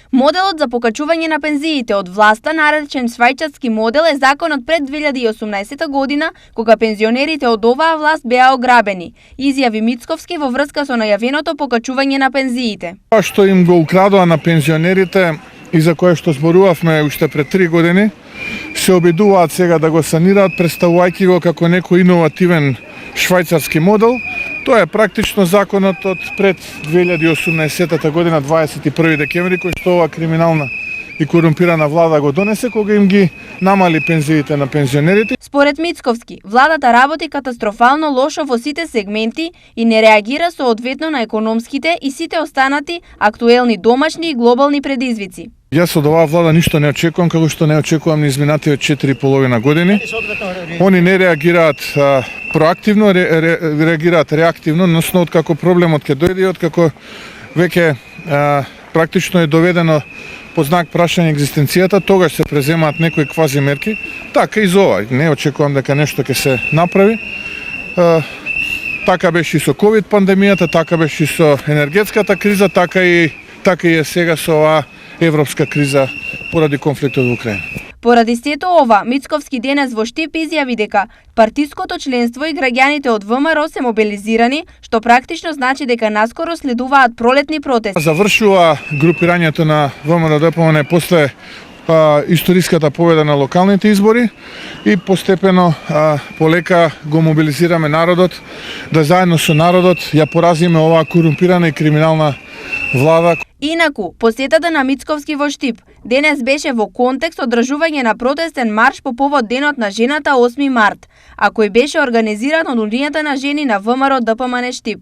Моделот за покачување на пензиите од власта, наречен швајцарски модел, е законот пред 2018 година, кога пензионерите од оваа власт беа ограбени, изјави Мицковски во врска со најавеното покачување на пензиите. Тоа што им го украдоа на пензионерите и за кое што зборувавме уште пред 3 години, се обидуваат сега да го санираат, представувајќи го како некој иновативен швајцарски модел. Тоа е практично законот од пред 2018 година, 21 декември, кој што ова криминална и корумпирана влада го донесе, кога им ги намали пензиите на пензионерите. Според Мицковски, владата работи катастрофално лошо во сите сегменти и не реагира соодветно на економските и сите останати актуелни домашни и глобални предизвици. Јас од оваа влада ништо не очекувам, како што не очекувам ни изминативе 4,5 години. Они не реагираат проактивно, реагираат реактивно, односно откако проблемот ќе дојде и откако веќе практично е доведено под знак прашање екзистенцијата, тогаш се преземаат некои квази мерки. Така и за ова, не очекувам дека нешто ќе се направи. Така беше и со ковид пандемијата, така беше и со енергетската криза, така и е сега со оваа европска криза поради конфликтот во Украина. Поради сето ова, Мицковски денес во Штип изјави дека партиското членство и граѓаните од ВМРО се мобилизирани, што практично значи дека наскоро следуваат пролетни протести. Завршува групирањето на ВМРО-ДПМН после историската победа на локалните избори и постепено полека го мобилизираме народот, да заедно со народот ја поразиме оваа корумпирана и криминална влада. Инаку, посетата на Мицковски во Штип денес беше во контекст одржување на протестен марш по повод Денот на жената 8 март, а кој беше организиран од Унијата на жени на ВМРО-ДПМН Штип.